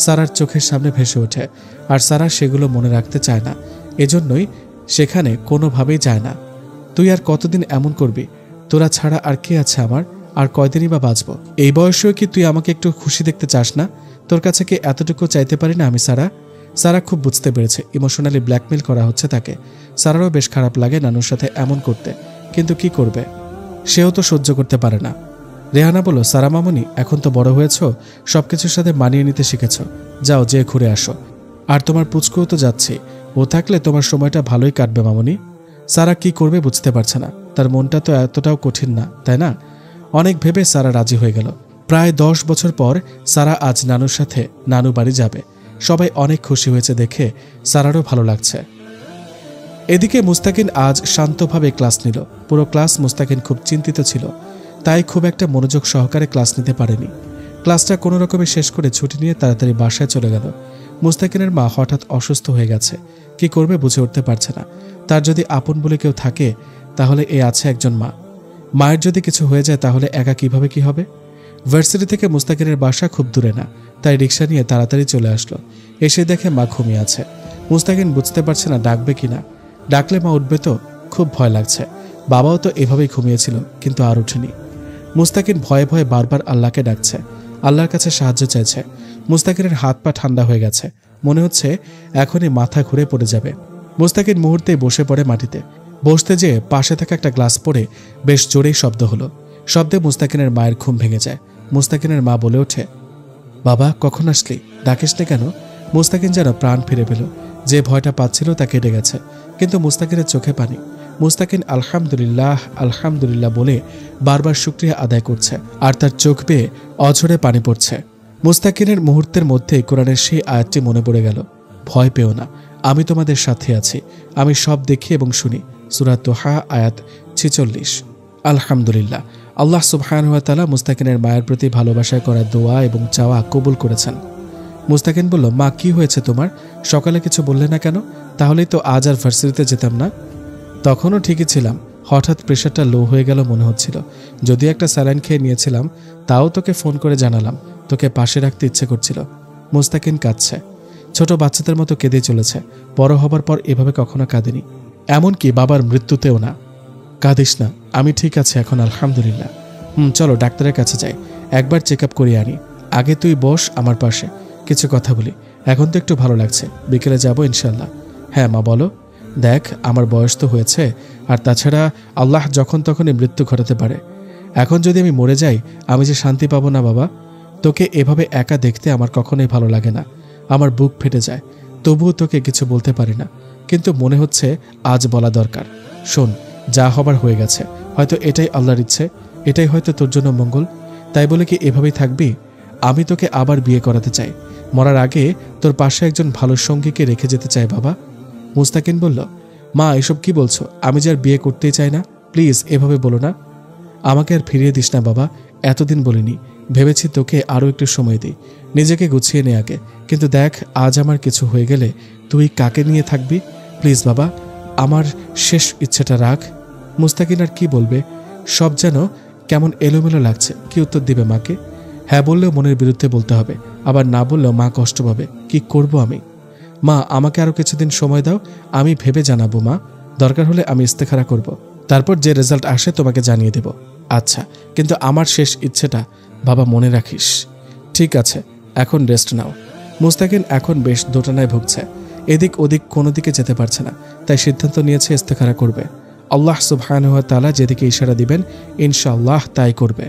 সারার চোখের সামনে ভেসে ওঠে, আর সারা সেগুলো মনে রাখতে চায় না। এজন্যই সেখানে কোনোভাবেই যায় না। তুই আর কতদিন এমন করবি? তোরা ছাড়া আর কে আছে আমার? আর কয়দিনই বা বাঁচবো? এই বয়সেও কি তুই আমাকে একটু খুশি দেখতে চাস না? তোর কাছে কি এতটুকু চাইতে পারি না আমি? সারা খুব বুঝতে পেরেছে ইমোশনালি ব্ল্যাকমেল করা হচ্ছে তাকে। সারারও বেশ খারাপ লাগে নানুর সাথে এমন করতে, কিন্তু কি করবে, সেও তো সহ্য করতে পারে না। রেহানা বলল, সারা মামনি, এখন তো বড় হয়েছ, সবকিছুর সাথে মানিয়ে নিতে শিখেছ। যাও, যে ঘুরে আসো। আর তোমার পুচকুও তো যাচ্ছে, ও থাকলে তোমার সময়টা ভালোই কাটবে মামনি। সারা কি করবে বুঝতে পারছে না। তার মনটা তো এতটাও কঠিন না, তাই না? অনেক ভেবে সারা রাজি হয়ে গেল। প্রায় 10 বছর পর সারা আজ নানুর সাথে নানু বাড়ি যাবে। সবাই অনেক খুশি হয়েছে দেখে সারারও ভালো লাগছে। এদিকে মুস্তাকিন আজ শান্তভাবে ক্লাস নিল। পুরো ক্লাস মুস্তাকিন খুব চিন্তিত ছিল, তাই খুব একটা মনোযোগ সহকারে ক্লাস নিতে পারেনি। ক্লাসটা কোনো রকমে শেষ করে ছুটি নিয়ে তাড়াতাড়ি বাসায় চলে গেল। মুস্তাকিনের মা হঠাৎ অসুস্থ হয়ে গেছে, কি করবে বুঝে উঠতে পারছে না। তার যদি আপন বলে কেউ থাকে তাহলে এ আছে একজন মা। মায়ের যদি কিছু হয়ে যায় তাহলে একা কিভাবে কি হবে? ভার্সিটি থেকে মুস্তাকিনের বাসা খুব দূরে না, তাই রিক্সা নিয়ে তাড়াতাড়ি চলে আসলো। এসে দেখে মা ঘুমিয়ে আছে। মুস্তাকিন বুঝতে পারছে না ডাকবে কিনা। ডাকলে মা উঠবে তো, খুব ভয় লাগছে। বাবাও তো এভাবেই ঘুমিয়েছিল, কিন্তু আর উঠেনি। মুস্তাকিন ভয়ে ভয়ে বারবার আল্লাহকে ডাকছে, আল্লাহর কাছে সাহায্য চাইছে। মুস্তাকিনের হাত পা ঠান্ডা হয়ে গেছে, মনে হচ্ছে এখনই মাথা ঘুরে পড়ে যাবে। মুস্তাকিন মুহূর্তেই বসে পড়ে মাটিতে। বসতে যেয়ে পাশে থাকা একটা গ্লাস পড়ে বেশ জোরেই শব্দ হলো। শব্দে মুস্তাকিনের মায়ের ঘুম ভেঙে যায়। মুস্তাকিনের মা বলে ওঠে, বাবা কখন আসলি? ডাকিস না কেন? মুস্তাকিন যেন প্রাণ ফিরে পেল। যে ভয়টা পাচ্ছিল তা কেটে গেছে, কিন্তু মুস্তাকিনের চোখে পানি। মুস্তাকিন আলহামদুলিল্লাহ আলহামদুলিল্লাহ বলে বারবার শুকরিয়া আদায় করছে, আর তার চোখ বেয়ে অঝরে পানি পড়ছে। মুস্তাকিনের মুহূর্তের মধ্যেই কোরআনের সেই আয়াতটি মনে পড়ে গেল, ভয় পেও না, আমি তোমাদের সাথে আছি, আমি সব দেখি এবং শুনি। সূরা তোহা আয়াত 46। আলহামদুলিল্লাহ, আল্লাহ সুবহানাহু ওয়া তাআলা মুস্তাকিনের মায়ের প্রতি ভালোবাসায় করা দোয়া এবং চাওয়া কবুল করেছেন। মুস্তাকিন বলল, মা কি হয়েছে তোমার? সকালে কিছু বললে না কেন? তাহলেই তো আজ আর ভার্সিটিতে যেতাম না। তখনও ঠিকই ছিলাম, হঠাৎ প্রেশারটা লো হয়ে গেল মনে হচ্ছিল। যদি একটা স্যালাইন খেয়ে নিয়েছিলাম, তাও তোকে ফোন করে জানালাম, তোকে পাশে রাখতে ইচ্ছে করছিল। মুস্তাকিন কাঁদছে, ছোট বাচ্চাদের মতো কেঁদে চলেছে। বড় হবার পর এভাবে কখনো কাঁদেনি, এমনকি বাবার মৃত্যুতেও না। কাঁদিস না, আমি ঠিক আছে এখন আলহামদুলিল্লাহ। চলো ডাক্তারের কাছে যাই, একবার চেক আপ করিয়ে আনি। আগে তুই বস আমার পাশে, কিছু কথা বলি। এখন তো একটু ভালো লাগছে, বিকেলে যাবো ইনশাল্লাহ। হ্যাঁ মা বলো। দেখ, আমার বয়স তো হয়েছে, আর তাছাড়া আল্লাহ যখন তখনই মৃত্যু ঘটাতে পারে। এখন যদি আমি মরে যাই, আমি যে শান্তি পাবো না বাবা। তোকে এভাবে একা দেখতে আমার কখনোই ভালো লাগে না। আমার বুক ফেটে যায়, তবুও তোকে কিছু বলতে পারি না, কিন্তু মনে হচ্ছে আজ বলা দরকার। শোন, যা হবার হয়ে গেছে, হয়তো এটাই আল্লাহর ইচ্ছে, এটাই হয়তো তোর জন্য মঙ্গল। তাই বলে কি এভাবেই থাকবি? আমি তোকে আবার বিয়ে করাতে চাই। মরার আগে তোর পাশে একজন ভালো সঙ্গীকে রেখে যেতে চাই বাবা। মুস্তাকিন বলল, মা এসব কি বলছো? আমি যে আর বিয়ে করতেই চাই না, প্লিজ এভাবে বলো না। আমাকে আর ফিরিয়ে দিস না বাবা, এতদিন বলিনি, ভেবেছি তোকে আরও একটু সময় দিই, নিজেকে গুছিয়ে নে আগে। কিন্তু দেখ, আজ আমার কিছু হয়ে গেলে তুই কাকে নিয়ে থাকবি? প্লিজ বাবা, আমার শেষ ইচ্ছেটা রাখ। মুস্তাকিন আর কি বলবে, সব যেন কেমন এলোমেলো লাগছে। কি উত্তর দিবে মাকে? হ্যাঁ বললেও মনের বিরুদ্ধে বলতে হবে, আবার না বললেও মা কষ্ট পাবে। কি করব আমি? মা, আমাকে আরও কিছুদিন সময় দাও, আমি ভেবে জানাবো মা। দরকার হলে আমি ইস্তেখারা করব, তারপর যে রেজাল্ট আসে তোমাকে জানিয়ে দেব। আচ্ছা, কিন্তু আমার শেষ ইচ্ছেটা বাবা মনে রাখিস। ঠিক আছে, এখন রেস্ট নাও। মুস্তাকিন এখন বেশ দোটানায় ভুগছে, এদিক ওদিক কোনো দিকে যেতে পারছে না, তাই সিদ্ধান্ত নিয়েছে ইস্তেখারা করবে। আল্লাহ সুবহানাহু ওয়া তাআলা যেদিকে ইশারা দিবেন ইনশাআল্লাহ তাই করবে।